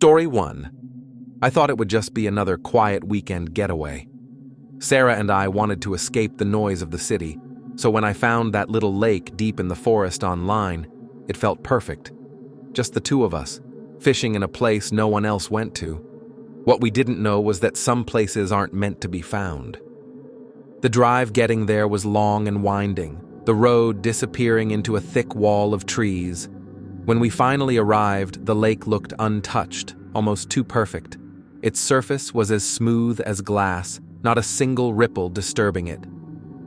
Story 1. I thought it would just be another quiet weekend getaway. Sarah and I wanted to escape the noise of the city, so when I found that little lake deep in the forest online, it felt perfect. Just the two of us, fishing in a place no one else went to. What we didn't know was that some places aren't meant to be found. The drive getting there was long and winding, the road disappearing into a thick wall of trees. When we finally arrived, the lake looked untouched, almost too perfect. Its surface was as smooth as glass, not a single ripple disturbing it.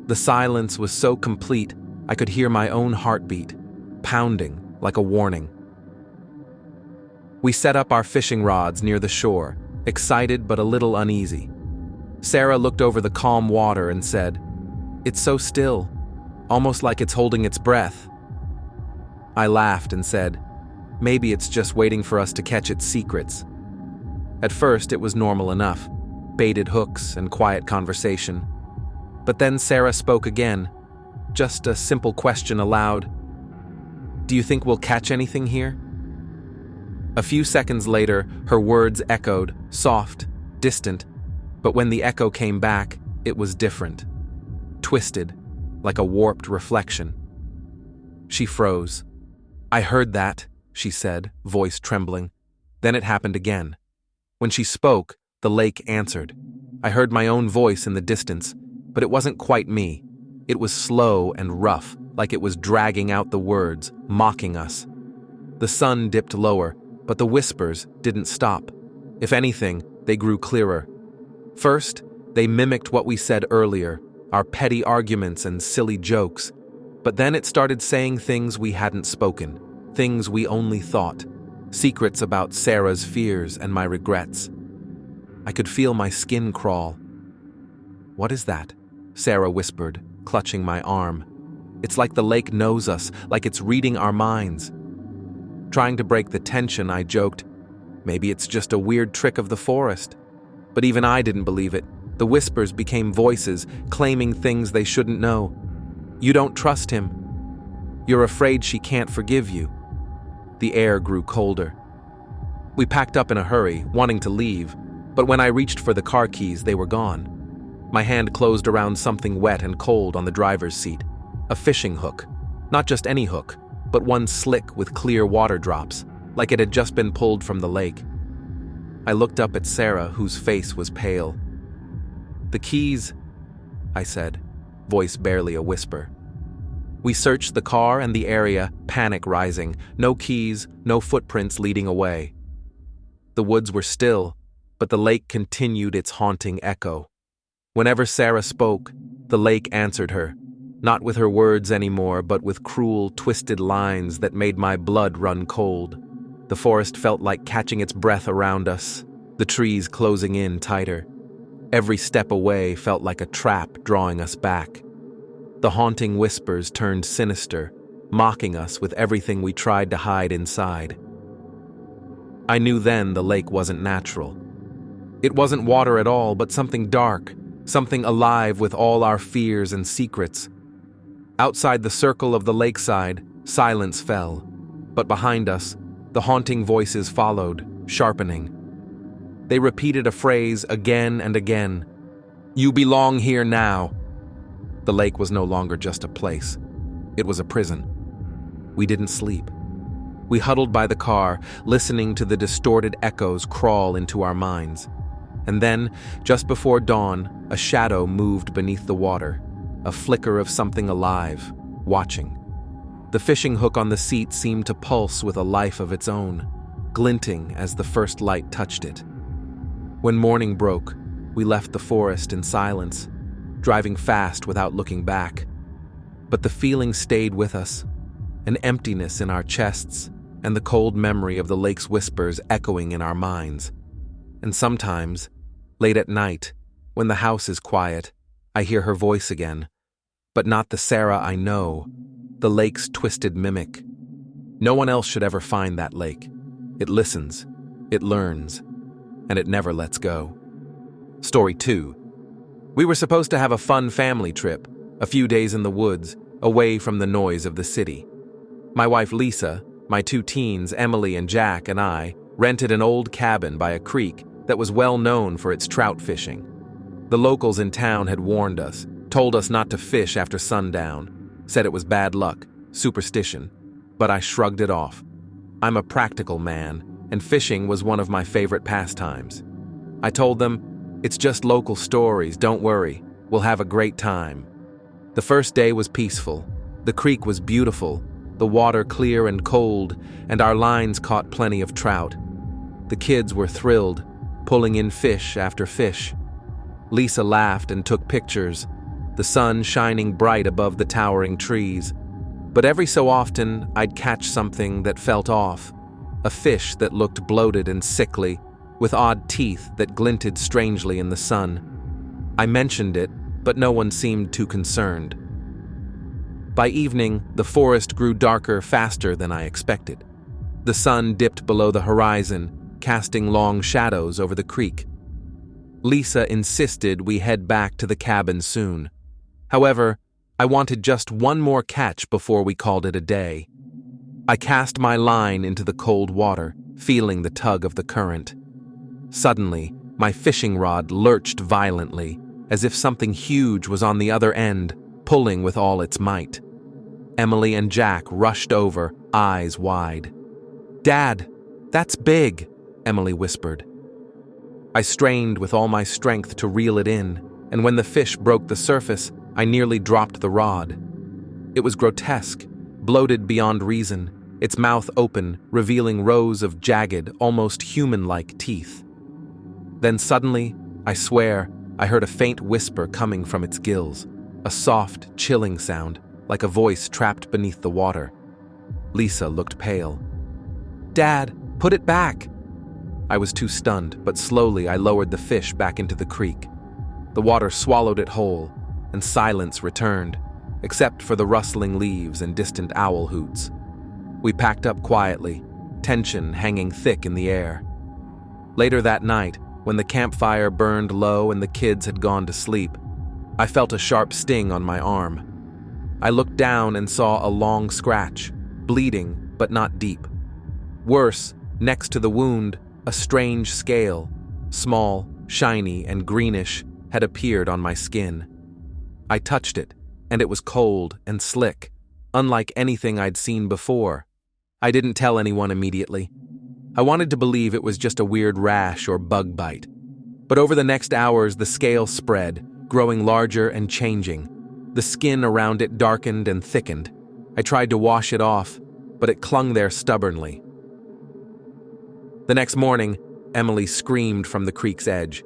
The silence was so complete, I could hear my own heartbeat, pounding like a warning. We set up our fishing rods near the shore, excited but a little uneasy. Sarah looked over the calm water and said, "It's so still, almost like it's holding its breath." I laughed and said, "Maybe it's just waiting for us to catch its secrets." At first, it was normal enough, baited hooks and quiet conversation. But then Sarah spoke again, just a simple question aloud. "Do you think we'll catch anything here?" A few seconds later, her words echoed, soft, distant, but when the echo came back, it was different, twisted, like a warped reflection. She froze. "I heard that," she said, voice trembling. Then it happened again. When she spoke, the lake answered. I heard my own voice in the distance, but it wasn't quite me. It was slow and rough, like it was dragging out the words, mocking us. The sun dipped lower, but the whispers didn't stop. If anything, they grew clearer. First, they mimicked what we said earlier, our petty arguments and silly jokes. But then it started saying things we hadn't spoken, things we only thought, secrets about Sarah's fears and my regrets. I could feel my skin crawl. "What is that?" Sarah whispered, clutching my arm. "It's like the lake knows us, like it's reading our minds." Trying to break the tension, I joked, "Maybe it's just a weird trick of the forest." But even I didn't believe it. The whispers became voices, claiming things they shouldn't know. "You don't trust him. You're afraid she can't forgive you." The air grew colder. We packed up in a hurry, wanting to leave, but when I reached for the car keys, they were gone. My hand closed around something wet and cold on the driver's seat. A fishing hook. Not just any hook, but one slick with clear water drops, like it had just been pulled from the lake. I looked up at Sarah, whose face was pale. "The keys," I said, voice barely a whisper. We searched the car and the area, panic rising. No keys, no footprints leading away. The woods were still, but the lake continued its haunting echo. Whenever Sarah spoke, the lake answered her, not with her words anymore, but with cruel, twisted lines that made my blood run cold. The forest felt like catching its breath around us, the trees closing in tighter. Every step away felt like a trap drawing us back. The haunting whispers turned sinister, mocking us with everything we tried to hide inside. I knew then the lake wasn't natural. It wasn't water at all, but something dark, something alive with all our fears and secrets. Outside the circle of the lakeside, silence fell, but behind us, the haunting voices followed, sharpening. They repeated a phrase again and again. "You belong here now." The lake was no longer just a place. It was a prison. We didn't sleep. We huddled by the car, listening to the distorted echoes crawl into our minds. And then, just before dawn, a shadow moved beneath the water, a flicker of something alive, watching. The fishing hook on the seat seemed to pulse with a life of its own, glinting as the first light touched it. When morning broke, we left the forest in silence, driving fast without looking back. But the feeling stayed with us, an emptiness in our chests, and the cold memory of the lake's whispers echoing in our minds. And sometimes, late at night, when the house is quiet, I hear her voice again, but not the Sarah I know, the lake's twisted mimic. No one else should ever find that lake. It listens, it learns, and it never lets go. Story 2. We were supposed to have a fun family trip, a few days in the woods, away from the noise of the city. My wife Lisa, my two teens, Emily and Jack, and I rented an old cabin by a creek that was well known for its trout fishing. The locals in town had warned us, told us not to fish after sundown, said it was bad luck, superstition, but I shrugged it off. I'm a practical man, and fishing was one of my favorite pastimes. I told them, "It's just local stories, don't worry, we'll have a great time." The first day was peaceful. The creek was beautiful, the water clear and cold, and our lines caught plenty of trout. The kids were thrilled, pulling in fish after fish. Lisa laughed and took pictures, the sun shining bright above the towering trees. But every so often, I'd catch something that felt off, a fish that looked bloated and sickly, with odd teeth that glinted strangely in the sun. I mentioned it, but no one seemed too concerned. By evening, the forest grew darker faster than I expected. The sun dipped below the horizon, casting long shadows over the creek. Lisa insisted we head back to the cabin soon. However, I wanted just one more catch before we called it a day. I cast my line into the cold water, feeling the tug of the current. Suddenly, my fishing rod lurched violently, as if something huge was on the other end, pulling with all its might. Emily and Jack rushed over, eyes wide. "Dad, that's big," Emily whispered. I strained with all my strength to reel it in, and when the fish broke the surface, I nearly dropped the rod. It was grotesque, bloated beyond reason, its mouth open, revealing rows of jagged, almost human-like teeth. Then suddenly, I swear, I heard a faint whisper coming from its gills, a soft, chilling sound, like a voice trapped beneath the water. Lisa looked pale. "Dad, put it back!" I was too stunned, but slowly I lowered the fish back into the creek. The water swallowed it whole, and silence returned, except for the rustling leaves and distant owl hoots. We packed up quietly, tension hanging thick in the air. Later that night, when the campfire burned low and the kids had gone to sleep, I felt a sharp sting on my arm. I looked down and saw a long scratch, bleeding but not deep. Worse, next to the wound, a strange scale, small, shiny, and greenish, had appeared on my skin. I touched it, and it was cold and slick, unlike anything I'd seen before. I didn't tell anyone immediately. I wanted to believe it was just a weird rash or bug bite. But over the next hours, the scale spread, growing larger and changing. The skin around it darkened and thickened. I tried to wash it off, but it clung there stubbornly. The next morning, Emily screamed from the creek's edge.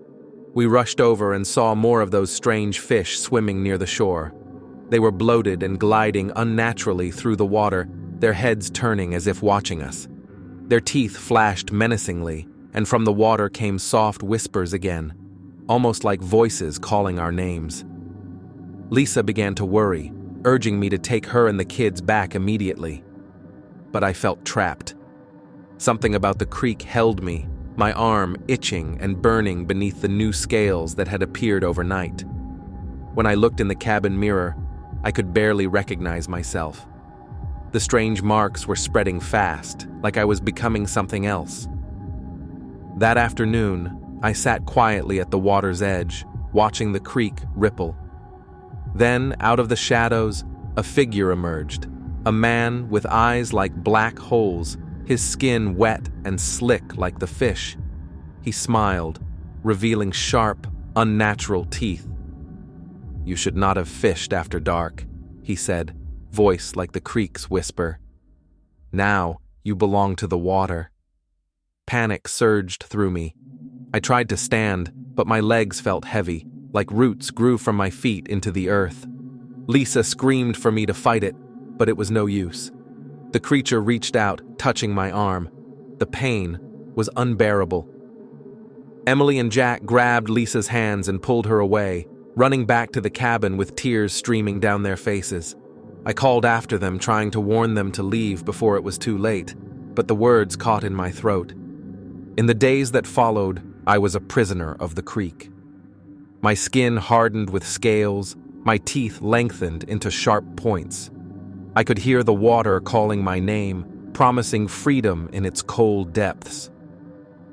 We rushed over and saw more of those strange fish swimming near the shore. They were bloated and gliding unnaturally through the water, their heads turning as if watching us. Their teeth flashed menacingly, and from the water came soft whispers again, almost like voices calling our names. Lisa began to worry, urging me to take her and the kids back immediately. But I felt trapped. Something about the creek held me, my arm itching and burning beneath the new scales that had appeared overnight. When I looked in the cabin mirror, I could barely recognize myself. The strange marks were spreading fast, like I was becoming something else. That afternoon, I sat quietly at the water's edge, watching the creek ripple. Then, out of the shadows, a figure emerged, a man with eyes like black holes, his skin wet and slick like the fish. He smiled, revealing sharp, unnatural teeth. "You should not have fished after dark," he said, voice like the creek's whisper. "Now you belong to the water." Panic surged through me. I tried to stand, but my legs felt heavy, like roots grew from my feet into the earth. Lisa screamed for me to fight it, but it was no use. The creature reached out, touching my arm. The pain was unbearable. Emily and Jack grabbed Lisa's hands and pulled her away, running back to the cabin with tears streaming down their faces. I called after them, trying to warn them to leave before it was too late, but the words caught in my throat. In the days that followed, I was a prisoner of the creek. My skin hardened with scales, my teeth lengthened into sharp points. I could hear the water calling my name, promising freedom in its cold depths.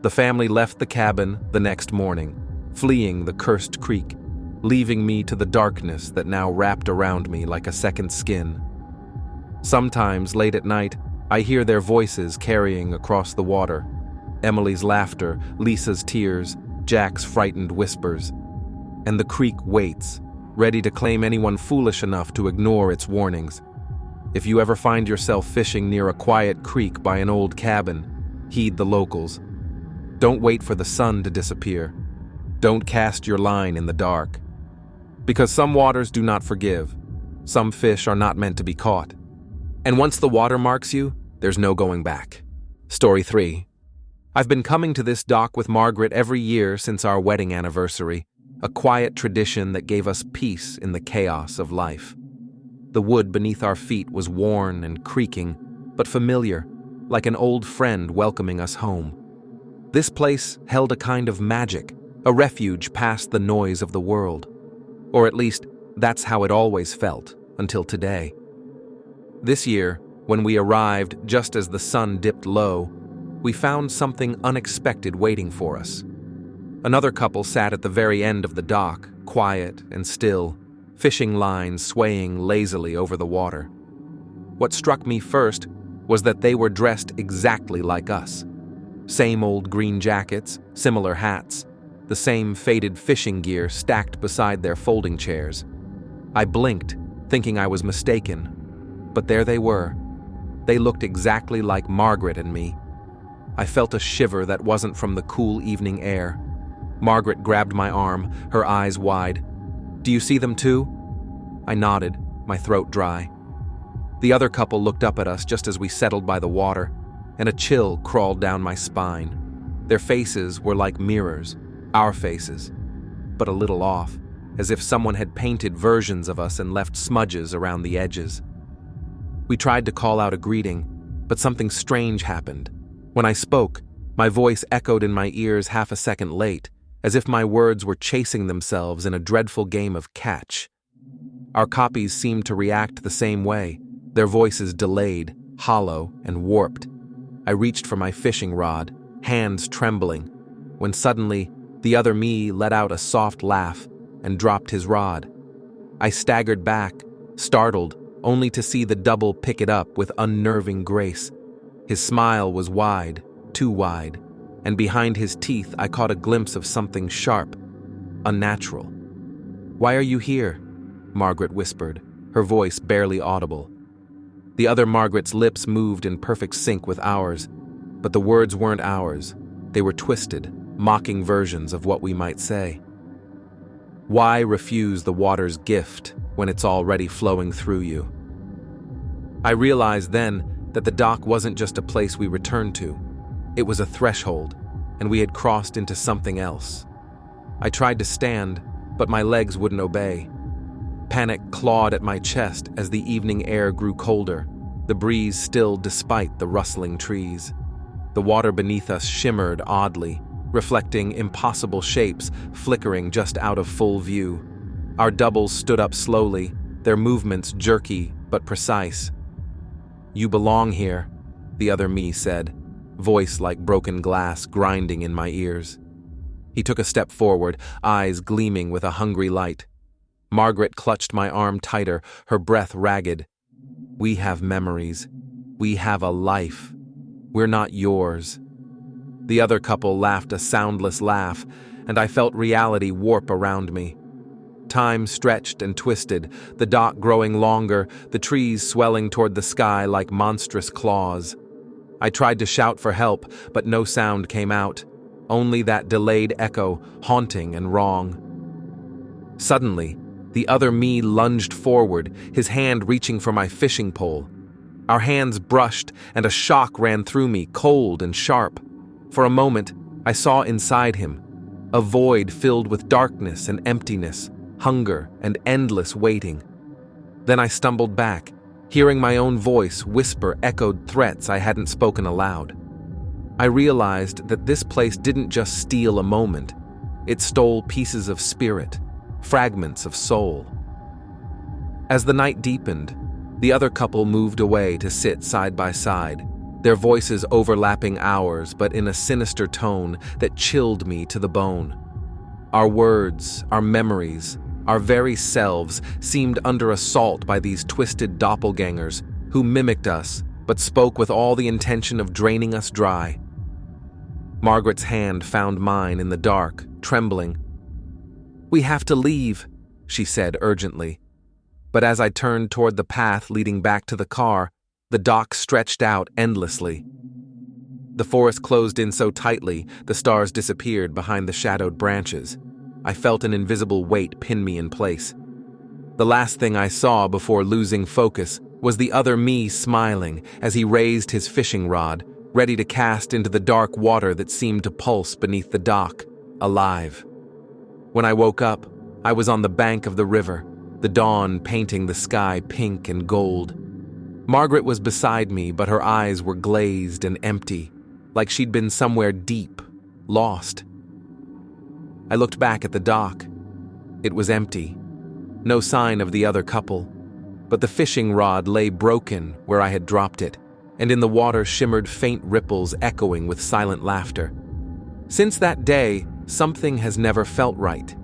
The family left the cabin the next morning, fleeing the cursed creek, leaving me to the darkness that now wrapped around me like a second skin. Sometimes, late at night, I hear their voices carrying across the water. Emily's laughter, Lisa's tears, Jack's frightened whispers. And the creek waits, ready to claim anyone foolish enough to ignore its warnings. If you ever find yourself fishing near a quiet creek by an old cabin, heed the locals. Don't wait for the sun to disappear. Don't cast your line in the dark. Because some waters do not forgive. Some fish are not meant to be caught. And once the water marks you, there's no going back. Story 3. I've been coming to this dock with Margaret every year since our wedding anniversary, a quiet tradition that gave us peace in the chaos of life. The wood beneath our feet was worn and creaking, but familiar, like an old friend welcoming us home. This place held a kind of magic, a refuge past the noise of the world. Or at least, that's how it always felt, until today. This year, when we arrived just as the sun dipped low, we found something unexpected waiting for us. Another couple sat at the very end of the dock, quiet and still, fishing lines swaying lazily over the water. What struck me first was that they were dressed exactly like us. Same old green jackets, similar hats, the same faded fishing gear stacked beside their folding chairs. I blinked, thinking I was mistaken, but there they were. They looked exactly like Margaret and me. I felt a shiver that wasn't from the cool evening air. Margaret grabbed my arm, her eyes wide. "Do you see them too?" I nodded, my throat dry. The other couple looked up at us just as we settled by the water, and a chill crawled down my spine. Their faces were like mirrors, our faces, but a little off, as if someone had painted versions of us and left smudges around the edges. We tried to call out a greeting, but something strange happened. When I spoke, my voice echoed in my ears half a second late, as if my words were chasing themselves in a dreadful game of catch. Our copies seemed to react the same way, their voices delayed, hollow, and warped. I reached for my fishing rod, hands trembling, when suddenly the other me let out a soft laugh and dropped his rod. I staggered back, startled, only to see the double pick it up with unnerving grace. His smile was wide, too wide, and behind his teeth I caught a glimpse of something sharp, unnatural. "Why are you here?" Margaret whispered, her voice barely audible. The other Margaret's lips moved in perfect sync with ours, but the words weren't ours. They were twisted, mocking versions of what we might say. Why refuse the water's gift when it's already flowing through you? I realized then that the dock wasn't just a place we returned to. It was a threshold, and we had crossed into something else. I tried to stand, but my legs wouldn't obey. Panic clawed at my chest as the evening air grew colder, the breeze stilled despite the rustling trees. The water beneath us shimmered oddly, reflecting impossible shapes flickering just out of full view. Our doubles stood up slowly, their movements jerky but precise. "You belong here," the other me said, voice like broken glass grinding in my ears. He took a step forward, eyes gleaming with a hungry light. Margaret clutched my arm tighter, her breath ragged. "We have memories. We have a life. We're not yours." The other couple laughed a soundless laugh, and I felt reality warp around me. Time stretched and twisted, the dock growing longer, the trees swelling toward the sky like monstrous claws. I tried to shout for help, but no sound came out, only that delayed echo, haunting and wrong. Suddenly, the other me lunged forward, his hand reaching for my fishing pole. Our hands brushed, and a shock ran through me, cold and sharp. For a moment, I saw inside him, a void filled with darkness and emptiness, hunger and endless waiting. Then I stumbled back, hearing my own voice whisper echoed threats I hadn't spoken aloud. I realized that this place didn't just steal a moment, it stole pieces of spirit, fragments of soul. As the night deepened, the other couple moved away to sit side by side. their voices overlapping ours but in a sinister tone that chilled me to the bone. Our words, our memories, our very selves seemed under assault by these twisted doppelgangers who mimicked us but spoke with all the intention of draining us dry. Margaret's hand found mine in the dark, trembling. "We have to leave," she said urgently. But as I turned toward the path leading back to the car, the dock stretched out endlessly. The forest closed in so tightly, the stars disappeared behind the shadowed branches. I felt an invisible weight pin me in place. The last thing I saw before losing focus was the other me smiling as he raised his fishing rod, ready to cast into the dark water that seemed to pulse beneath the dock, alive. When I woke up, I was on the bank of the river, the dawn painting the sky pink and gold. Margaret was beside me, but her eyes were glazed and empty, like she'd been somewhere deep, lost. I looked back at the dock. It was empty. No sign of the other couple, but the fishing rod lay broken where I had dropped it, and in the water shimmered faint ripples echoing with silent laughter. Since that day, something has never felt right.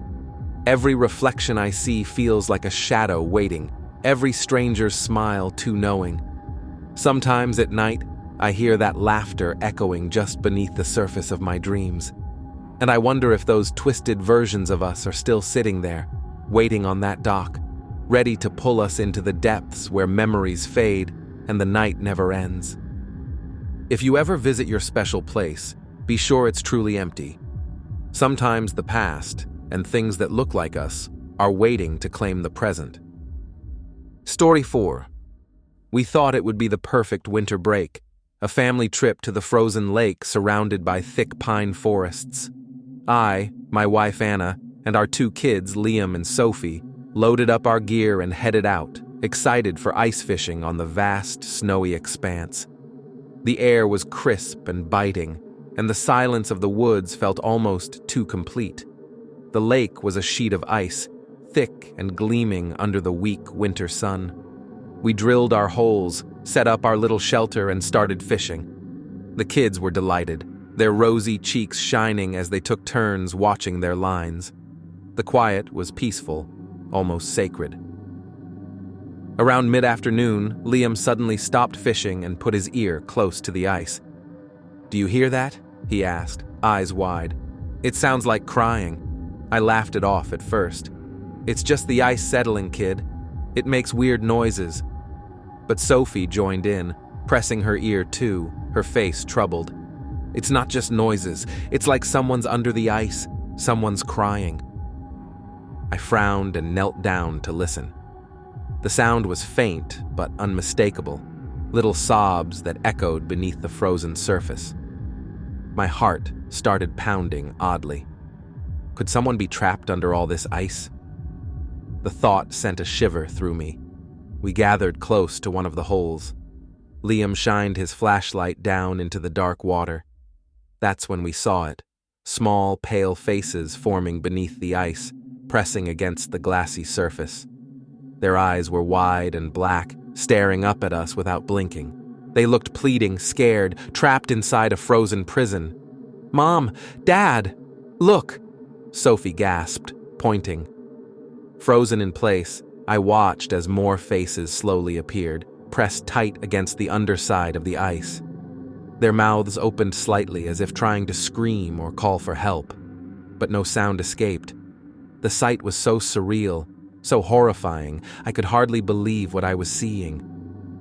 Every reflection I see feels like a shadow waiting, every stranger's smile too knowing. Sometimes at night, I hear that laughter echoing just beneath the surface of my dreams. And I wonder if those twisted versions of us are still sitting there, waiting on that dock, ready to pull us into the depths where memories fade and the night never ends. If you ever visit your special place, be sure it's truly empty. Sometimes the past, and things that look like us, are waiting to claim the present. Story 4. We thought it would be the perfect winter break, a family trip to the frozen lake surrounded by thick pine forests. I, my wife Anna, and our 2 kids, Liam and Sophie, loaded up our gear and headed out, excited for ice fishing on the vast, snowy expanse. The air was crisp and biting, and the silence of the woods felt almost too complete. The lake was a sheet of ice, thick and gleaming under the weak winter sun. We drilled our holes, set up our little shelter, and started fishing. The kids were delighted, their rosy cheeks shining as they took turns watching their lines. The quiet was peaceful, almost sacred. Around mid-afternoon, Liam suddenly stopped fishing and put his ear close to the ice. "Do you hear that?" he asked, eyes wide. "It sounds like crying." I laughed it off at first. "It's just the ice settling, kid. It makes weird noises." But Sophie joined in, pressing her ear too, her face troubled. "It's not just noises. It's like someone's under the ice. Someone's crying." I frowned and knelt down to listen. The sound was faint but unmistakable, little sobs that echoed beneath the frozen surface. My heart started pounding oddly. Could someone be trapped under all this ice? The thought sent a shiver through me. We gathered close to one of the holes. Liam shined his flashlight down into the dark water. That's when we saw it, small, pale faces forming beneath the ice, pressing against the glassy surface. Their eyes were wide and black, staring up at us without blinking. They looked pleading, scared, trapped inside a frozen prison. "Mom! Dad! Look!" Sophie gasped, pointing. Frozen in place, I watched as more faces slowly appeared, pressed tight against the underside of the ice. Their mouths opened slightly as if trying to scream or call for help, but no sound escaped. The sight was so surreal, so horrifying, I could hardly believe what I was seeing.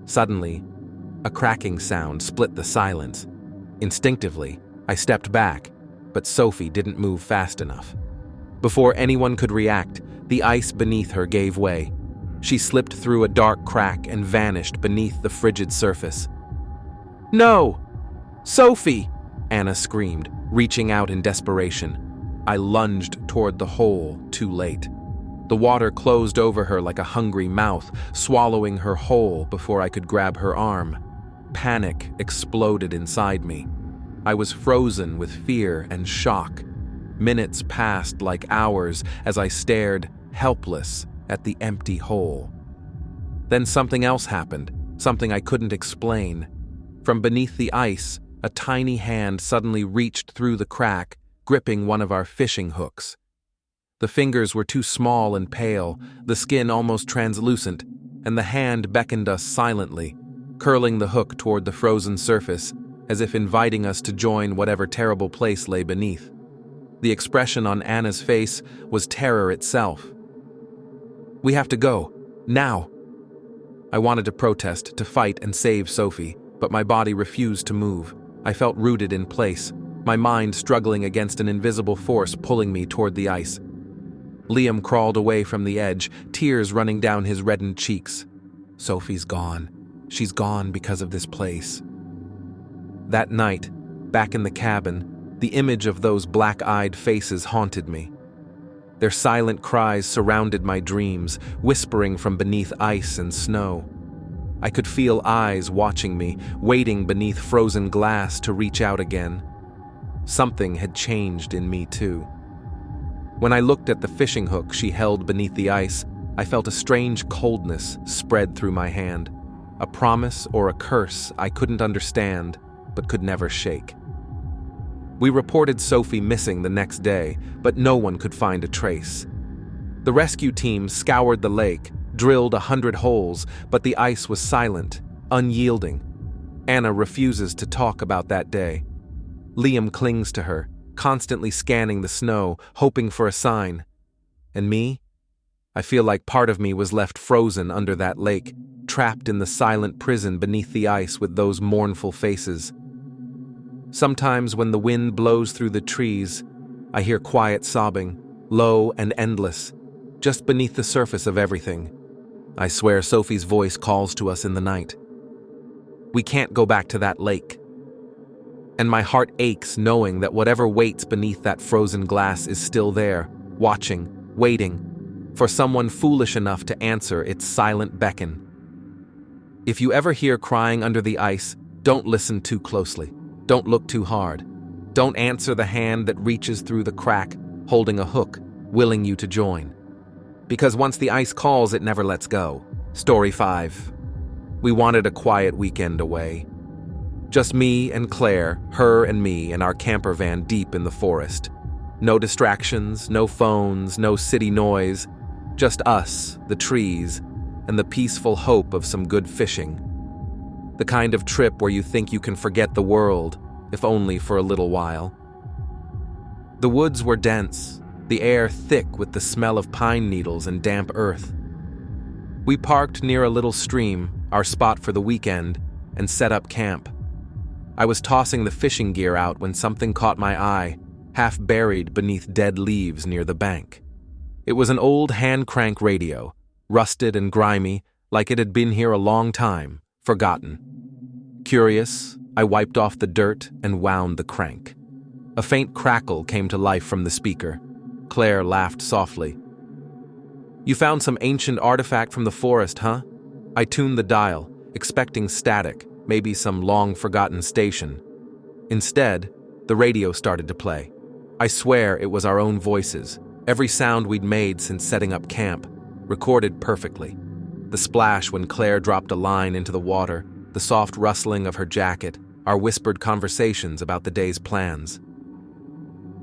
Suddenly, a cracking sound split the silence. Instinctively, I stepped back, but Sophie didn't move fast enough. Before anyone could react, the ice beneath her gave way. She slipped through a dark crack and vanished beneath the frigid surface. "No! Sophie!" Anna screamed, reaching out in desperation. I lunged toward the hole, too late. The water closed over her like a hungry mouth, swallowing her whole before I could grab her arm. Panic exploded inside me. I was frozen with fear and shock. Minutes passed like hours as I stared, helpless, at the empty hole. Then something else happened, something I couldn't explain. From beneath the ice, a tiny hand suddenly reached through the crack, gripping one of our fishing hooks. The fingers were too small and pale, the skin almost translucent, and the hand beckoned us silently, curling the hook toward the frozen surface, as if inviting us to join whatever terrible place lay beneath. The expression on Anna's face was terror itself. "We have to go. Now!" I wanted to protest, to fight and save Sophie, but my body refused to move. I felt rooted in place, my mind struggling against an invisible force pulling me toward the ice. Liam crawled away from the edge, tears running down his reddened cheeks. Sophie's gone. She's gone because of this place. That night, back in the cabin, the image of those black-eyed faces haunted me. Their silent cries surrounded my dreams, whispering from beneath ice and snow. I could feel eyes watching me, waiting beneath frozen glass to reach out again. Something had changed in me too. When I looked at the fishing hook she held beneath the ice, I felt a strange coldness spread through my hand. A promise or a curse I couldn't understand, but could never shake. We reported Sophie missing the next day, but no one could find a trace. The rescue team scoured the lake, drilled 100 holes, but the ice was silent, unyielding. Anna refuses to talk about that day. Liam clings to her, constantly scanning the snow, hoping for a sign. And me? I feel like part of me was left frozen under that lake, trapped in the silent prison beneath the ice with those mournful faces. Sometimes when the wind blows through the trees, I hear quiet sobbing, low and endless, just beneath the surface of everything. I swear Sophie's voice calls to us in the night. We can't go back to that lake. And my heart aches knowing that whatever waits beneath that frozen glass is still there, watching, waiting, for someone foolish enough to answer its silent beckon. If you ever hear crying under the ice, don't listen too closely. Don't look too hard. Don't answer the hand that reaches through the crack, holding a hook, willing you to join. Because once the ice calls, it never lets go. Story 5. We wanted a quiet weekend away. Just me and Claire, her and me, in our camper van deep in the forest. No distractions, no phones, no city noise. Just us, the trees, and the peaceful hope of some good fishing. The kind of trip where you think you can forget the world, if only for a little while. The woods were dense, the air thick with the smell of pine needles and damp earth. We parked near a little stream, our spot for the weekend, and set up camp. I was tossing the fishing gear out when something caught my eye, half buried beneath dead leaves near the bank. It was an old hand-crank radio, rusted and grimy, like it had been here a long time, forgotten. Curious, I wiped off the dirt and wound the crank. A faint crackle came to life from the speaker. Claire laughed softly. "You found some ancient artifact from the forest, huh?" I tuned the dial, expecting static, maybe some long-forgotten station. Instead, the radio started to play. I swear it was our own voices, every sound we'd made since setting up camp, recorded perfectly. The splash when Claire dropped a line into the water, the soft rustling of her jacket, our whispered conversations about the day's plans.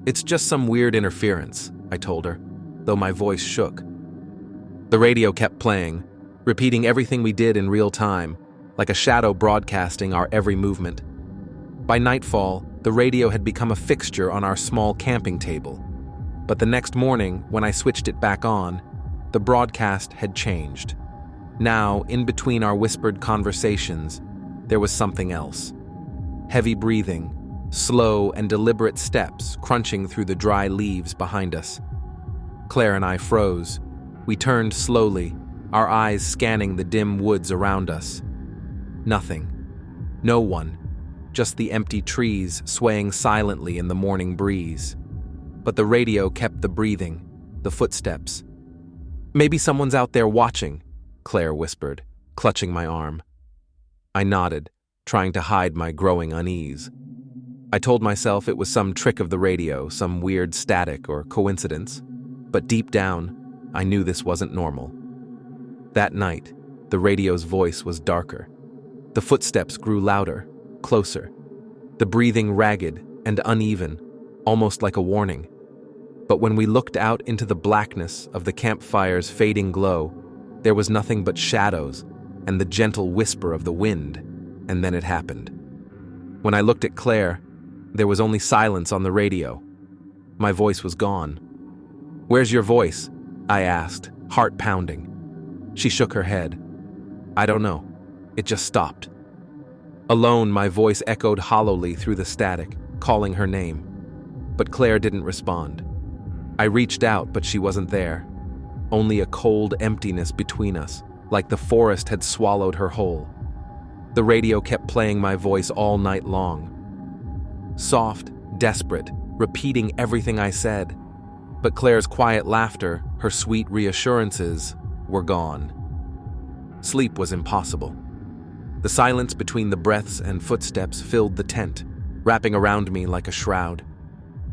"It's just some weird interference," I told her, though my voice shook. The radio kept playing, repeating everything we did in real time, like a shadow broadcasting our every movement. By nightfall, the radio had become a fixture on our small camping table. But the next morning, when I switched it back on, the broadcast had changed. Now, in between our whispered conversations, there was something else. Heavy breathing, slow and deliberate steps crunching through the dry leaves behind us. Claire and I froze. We turned slowly, our eyes scanning the dim woods around us. Nothing. No one. Just the empty trees swaying silently in the morning breeze. But the radio kept the breathing, the footsteps. "Maybe someone's out there watching," Claire whispered, clutching my arm. I nodded, trying to hide my growing unease. I told myself it was some trick of the radio, some weird static or coincidence. But deep down, I knew this wasn't normal. That night, the radio's voice was darker. The footsteps grew louder, closer, the breathing ragged and uneven, almost like a warning. But when we looked out into the blackness of the campfire's fading glow, there was nothing but shadows and the gentle whisper of the wind, and then it happened. When I looked at Claire, there was only silence on the radio. My voice was gone. "Where's your voice?" I asked, heart pounding. She shook her head. "I don't know. It just stopped." Alone, my voice echoed hollowly through the static, calling her name. But Claire didn't respond. I reached out, but she wasn't there. Only a cold emptiness between us, like the forest had swallowed her whole. The radio kept playing my voice all night long. Soft, desperate, repeating everything I said. But Claire's quiet laughter, her sweet reassurances, were gone. Sleep was impossible. The silence between the breaths and footsteps filled the tent, wrapping around me like a shroud.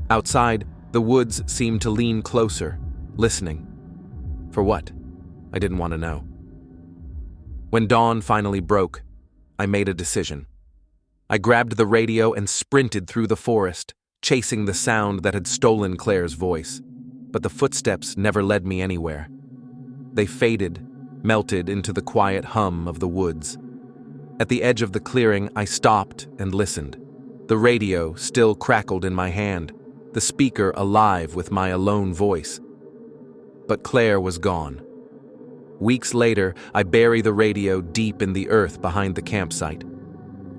Outside, the woods seemed to lean closer, listening. For what? I didn't want to know. When dawn finally broke, I made a decision. I grabbed the radio and sprinted through the forest, chasing the sound that had stolen Claire's voice. But the footsteps never led me anywhere. They faded, melted into the quiet hum of the woods. At the edge of the clearing, I stopped and listened. The radio still crackled in my hand, the speaker alive with my alone voice. But Claire was gone. Weeks later, I bury the radio deep in the earth behind the campsite.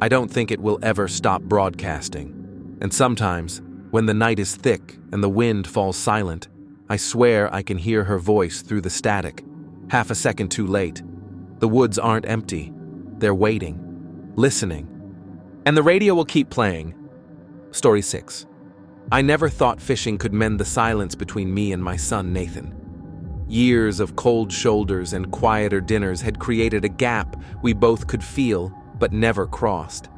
I don't think it will ever stop broadcasting. And sometimes, when the night is thick and the wind falls silent, I swear I can hear her voice through the static, half a second too late. The woods aren't empty. They're waiting, listening. And the radio will keep playing. Story 6. I never thought fishing could mend the silence between me and my son, Nathan. Years of cold shoulders and quieter dinners had created a gap we both could feel but never crossed.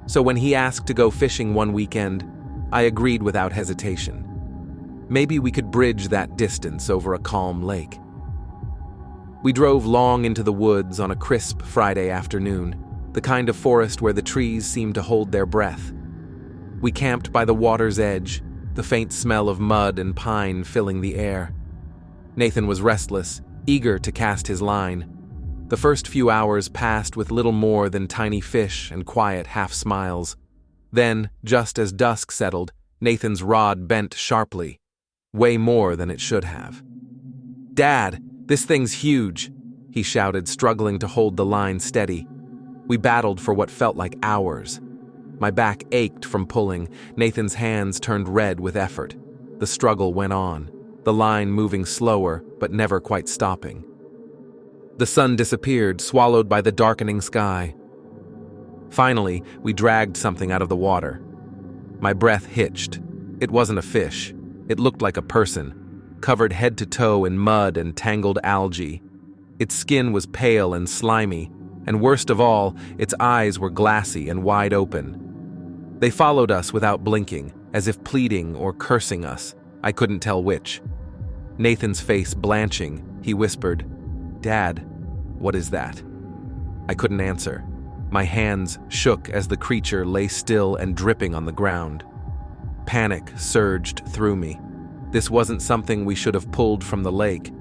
So when he asked to go fishing one weekend, I agreed without hesitation. Maybe we could bridge that distance over a calm lake. We drove long into the woods on a crisp Friday afternoon, the kind of forest where the trees seemed to hold their breath. We camped by the water's edge, the faint smell of mud and pine filling the air. Nathan was restless, eager to cast his line. The first few hours passed with little more than tiny fish and quiet half-smiles. Then, just as dusk settled, Nathan's rod bent sharply, way more than it should have. "Dad, this thing's huge," he shouted, struggling to hold the line steady. We battled for what felt like hours. My back ached from pulling. Nathan's hands turned red with effort. The struggle went on, the line moving slower but never quite stopping. The sun disappeared, swallowed by the darkening sky. Finally, we dragged something out of the water. My breath hitched. It wasn't a fish. It looked like a person, covered head to toe in mud and tangled algae. Its skin was pale and slimy, and worst of all, its eyes were glassy and wide open. They followed us without blinking, as if pleading or cursing us. I couldn't tell which. Nathan's face blanching, he whispered, "Dad, what is that?" I couldn't answer. My hands shook as the creature lay still and dripping on the ground. Panic surged through me. This wasn't something we should have pulled from the lake.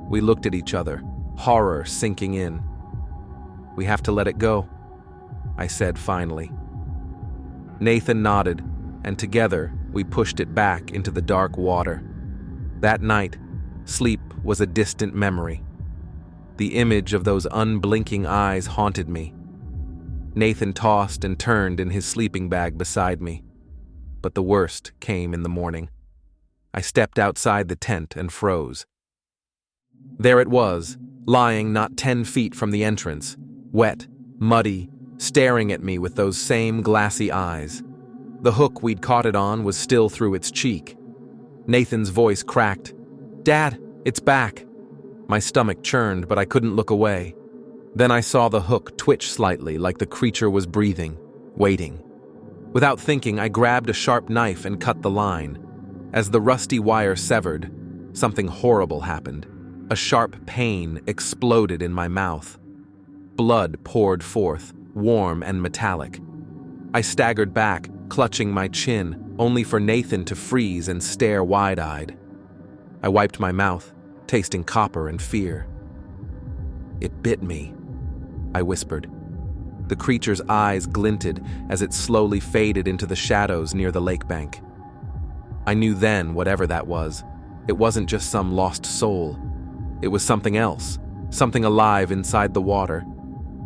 We looked at each other, horror sinking in. "We have to let it go," I said finally. Nathan nodded, and together we pushed it back into the dark water. That night, sleep was a distant memory. The image of those unblinking eyes haunted me. Nathan tossed and turned in his sleeping bag beside me. But the worst came in the morning. I stepped outside the tent and froze. There it was, lying not 10 feet from the entrance, wet, muddy, staring at me with those same glassy eyes. The hook we'd caught it on was still through its cheek. Nathan's voice cracked. "Dad, it's back." My stomach churned, but I couldn't look away. Then I saw the hook twitch slightly, like the creature was breathing, waiting. Without thinking, I grabbed a sharp knife and cut the line. As the rusty wire severed, something horrible happened. A sharp pain exploded in my mouth. Blood poured forth, warm and metallic. I staggered back, clutching my chin, only for Nathan to freeze and stare wide-eyed. I wiped my mouth, tasting copper and fear. "It bit me," I whispered. The creature's eyes glinted as it slowly faded into the shadows near the lake bank. I knew then, whatever that was, it wasn't just some lost soul. It was something else, something alive inside the water.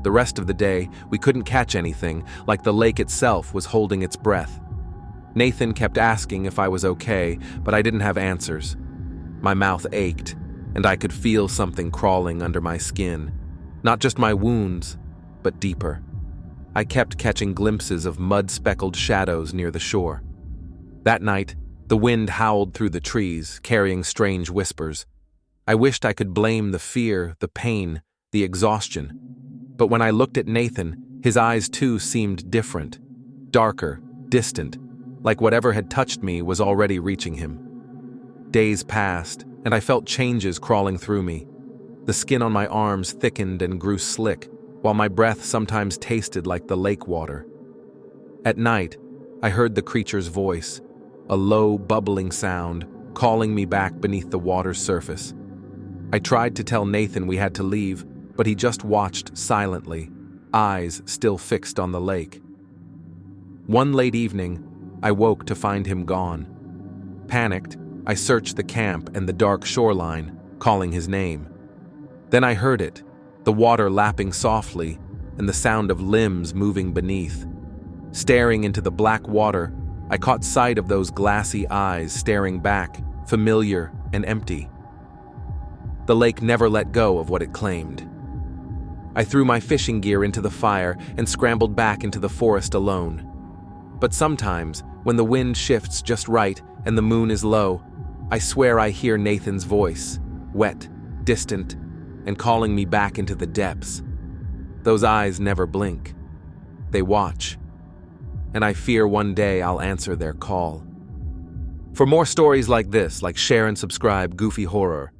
The rest of the day, we couldn't catch anything, like the lake itself was holding its breath. Nathan kept asking if I was okay, but I didn't have answers. My mouth ached, and I could feel something crawling under my skin. Not just my wounds, but deeper. I kept catching glimpses of mud-speckled shadows near the shore. That night, the wind howled through the trees, carrying strange whispers. I wished I could blame the fear, the pain, the exhaustion. But when I looked at Nathan, his eyes too seemed different. Darker, distant, like whatever had touched me was already reaching him. Days passed, and I felt changes crawling through me. The skin on my arms thickened and grew slick, while my breath sometimes tasted like the lake water. At night, I heard the creature's voice, a low, bubbling sound, calling me back beneath the water's surface. I tried to tell Nathan we had to leave, but he just watched silently, eyes still fixed on the lake. One late evening, I woke to find him gone. Panicked, I searched the camp and the dark shoreline, calling his name. Then I heard it, the water lapping softly and the sound of limbs moving beneath. Staring into the black water, I caught sight of those glassy eyes staring back, familiar and empty. The lake never let go of what it claimed. I threw my fishing gear into the fire and scrambled back into the forest alone. But sometimes, when the wind shifts just right and the moon is low, I swear I hear Nathan's voice, wet, distant, and calling me back into the depths. Those eyes never blink. They watch. And I fear one day I'll answer their call. For more stories like this, share and subscribe Goofy Horror.